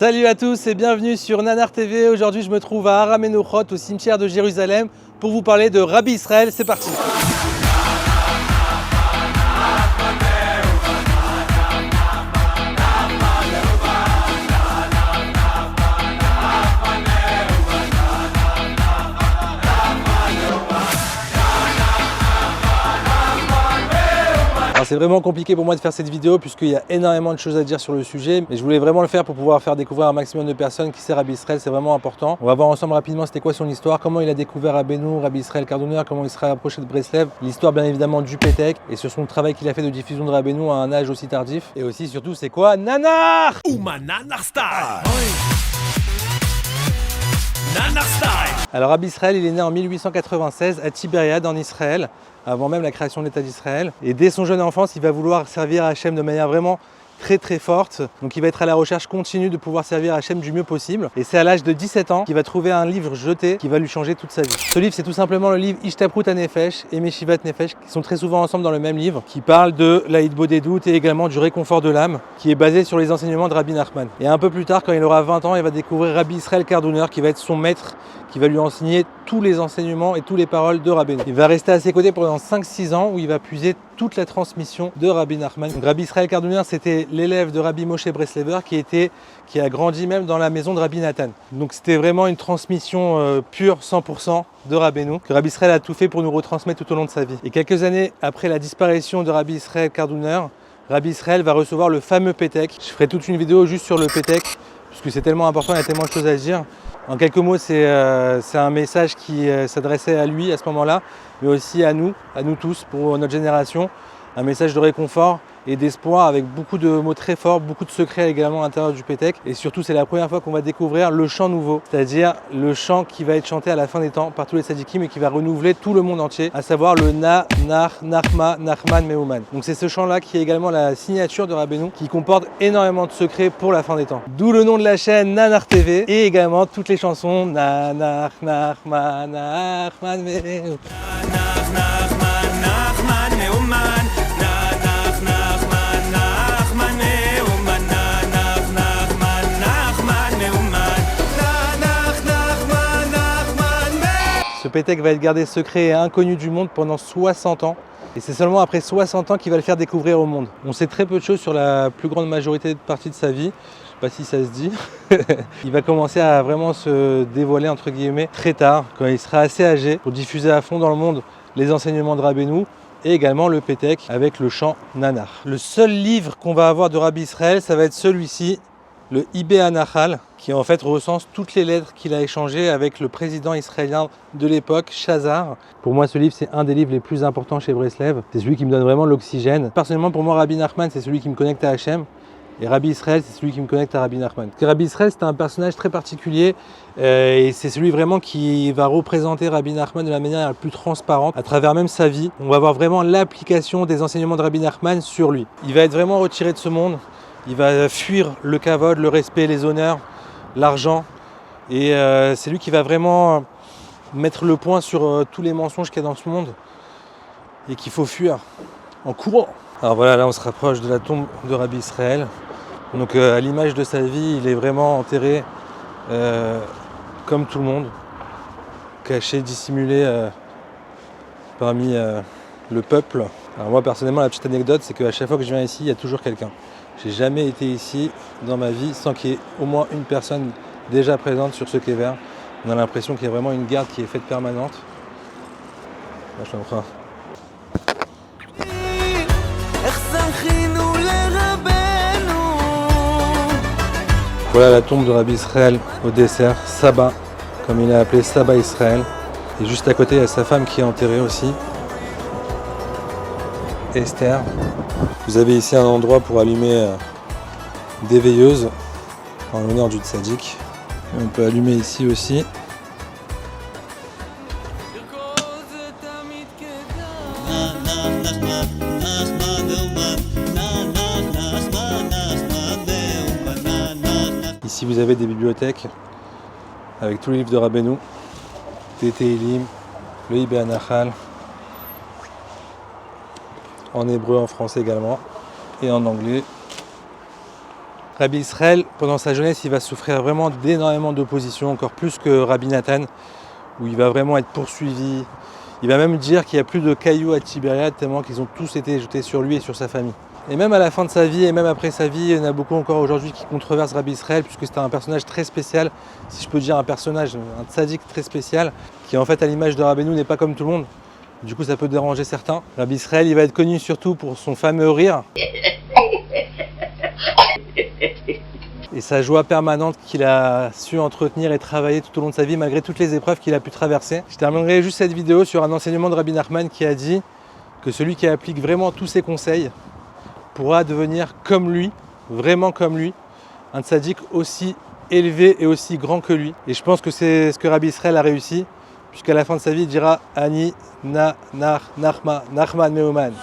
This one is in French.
Salut à tous et bienvenue sur Nanar TV. Aujourd'hui je me trouve à Har HaMenuchot au cimetière de Jérusalem pour vous parler de Rabbi Israël. C'est parti. C'est vraiment compliqué pour moi de faire cette vidéo puisqu'il y a énormément de choses à dire sur le sujet, mais je voulais vraiment le faire pour pouvoir faire découvrir un maximum de personnes qui sait Rabbi Israël, c'est vraiment important. On va voir ensemble rapidement c'était quoi son histoire, comment il a découvert Rabbeinu, Rabbi Israël Kardouner, comment il s'est rapproché de Breslev, l'histoire bien évidemment du Pétek et sur son travail qu'il a fait de diffusion de Rabbeinu à un âge aussi tardif, et aussi surtout c'est quoi Nanar Nanar Style. Nanar Style. Alors Rabbi Israël, il est né en 1896 à Tibériade en Israël, avant même la création de l'État d'Israël. Et dès son jeune enfance, il va vouloir servir Hachem de manière vraiment très forte. Donc il va être à la recherche continue de pouvoir servir Hachem du mieux possible. Et c'est à l'âge de 17 ans qu'il va trouver un livre jeté qui va lui changer toute sa vie. Ce livre, c'est tout simplement le livre Ishtaprut HaNefesh et Meshivat Nefesh, qui sont très souvent ensemble dans le même livre, qui parle de la Hitbodedut et également du réconfort de l'âme, qui est basé sur les enseignements de Rabbi Nachman. Et un peu plus tard, quand il aura 20 ans, il va découvrir Rabbi Israël Kardouner, qui va être son maître, qui va lui enseigner tous les enseignements et toutes les paroles de Rabbeinu. Il va rester à ses côtés pendant 5-6 ans où il va puiser toute la transmission de Rabbi Nachman. Donc, Rabbi Israël Kardouner, c'était l'élève de Rabbi Moshe Breslever qui a grandi même dans la maison de Rabbi Nathan. Donc c'était vraiment une transmission pure 100% de Rabbeinu, que Rabbi Israël a tout fait pour nous retransmettre tout au long de sa vie. Et quelques années après la disparition de Rabbi Israël Kardouner, Rabbi Israël va recevoir le fameux Pétek. Je ferai toute une vidéo juste sur le Pétek, puisque c'est tellement important, il y a tellement de choses à dire. En quelques mots, c'est un message qui s'adressait à lui à ce moment-là, mais aussi à nous tous, pour notre génération. Un message de réconfort et d'espoir avec beaucoup de mots très forts, beaucoup de secrets également à l'intérieur du Pétek. Et surtout, c'est la première fois qu'on va découvrir le chant nouveau, c'est-à-dire le chant qui va être chanté à la fin des temps par tous les tzadikim et qui va renouveler tout le monde entier, à savoir le Na, Nar, Nachma, Nachman, Meuman. Donc c'est ce chant-là qui est également la signature de Rabbeinu, qui comporte énormément de secrets pour la fin des temps. D'où le nom de la chaîne Nanar TV et également toutes les chansons Nanar, Nachma, Nachman, Meuman. Ce Pétek va être gardé secret et inconnu du monde pendant 60 ans. Et c'est seulement après 60 ans qu'il va le faire découvrir au monde. On sait très peu de choses sur la plus grande majorité de partie de sa vie. Je ne sais pas si ça se dit. Il va commencer à vraiment se dévoiler entre guillemets très tard, quand il sera assez âgé, pour diffuser à fond dans le monde les enseignements de Rabbeinu et également le Pétek avec le chant Nanar. Le seul livre qu'on va avoir de Rabbi Israël, ça va être celui-ci, le Ibé Hanachal, qui en fait recense toutes les lettres qu'il a échangées avec le président israélien de l'époque, Shazar. Pour moi, ce livre, c'est un des livres les plus importants chez Breslev. C'est celui qui me donne vraiment l'oxygène. Personnellement, pour moi, Rabbi Nachman, c'est celui qui me connecte à Hachem. Et Rabbi Israël, c'est celui qui me connecte à Rabbi Nachman. Parce que Rabbi Israël, c'est un personnage très particulier et c'est celui vraiment qui va représenter Rabbi Nachman de la manière la plus transparente à travers même sa vie. On va voir vraiment l'application des enseignements de Rabbi Nachman sur lui. Il va être vraiment retiré de ce monde. Il va fuir le kavod, le respect, les honneurs, l'argent. Et c'est lui qui va vraiment mettre le point sur tous les mensonges qu'il y a dans ce monde et qu'il faut fuir en courant. Alors voilà, là on se rapproche de la tombe de Rabbi Israël. Donc à l'image de sa vie, il est vraiment enterré comme tout le monde, caché, dissimulé parmi le peuple. Alors moi personnellement, la petite anecdote, c'est qu'à chaque fois que je viens ici, il y a toujours quelqu'un. J'ai jamais été ici dans ma vie sans qu'il y ait au moins une personne déjà présente sur ce quai vert. On a l'impression qu'il y a vraiment une garde qui est faite permanente. Là, je t'en Voilà la tombe de Rabbi Israël au dessert, Saba, comme il est appelé Saba Israël. Et juste à côté, il y a sa femme qui est enterrée aussi, Esther. Vous avez ici un endroit pour allumer des veilleuses en l'honneur du tzaddik. On peut allumer ici aussi. Ici vous avez des bibliothèques avec tous les livres de Rabbeinu, des Tehilim, le Ibé Hanachal, en hébreu, en français également, et en anglais. Rabbi Israël, pendant sa jeunesse, il va souffrir vraiment d'énormément d'opposition, encore plus que Rabbi Nathan, où il va vraiment être poursuivi. Il va même dire qu'il n'y a plus de cailloux à Tibériade, tellement qu'ils ont tous été jetés sur lui et sur sa famille. Et même à la fin de sa vie, et même après sa vie, il y en a beaucoup encore aujourd'hui qui controversent Rabbi Israël, puisque c'était un personnage très spécial, si je peux dire un personnage, un tzaddik très spécial, qui en fait à l'image de Rabbeinu n'est pas comme tout le monde. Du coup ça peut déranger certains. Rabbi Israël, il va être connu surtout pour son fameux rire. Et sa joie permanente qu'il a su entretenir et travailler tout au long de sa vie, malgré toutes les épreuves qu'il a pu traverser. Je terminerai juste cette vidéo sur un enseignement de Rabbi Nachman qui a dit que celui qui applique vraiment tous ses conseils pourra devenir comme lui, vraiment comme lui, un tzaddik aussi élevé et aussi grand que lui. Et je pense que c'est ce que Rabbi Israël a réussi, puisqu'à la fin de sa vie, il dira « Ani na nar nachman me'uman ».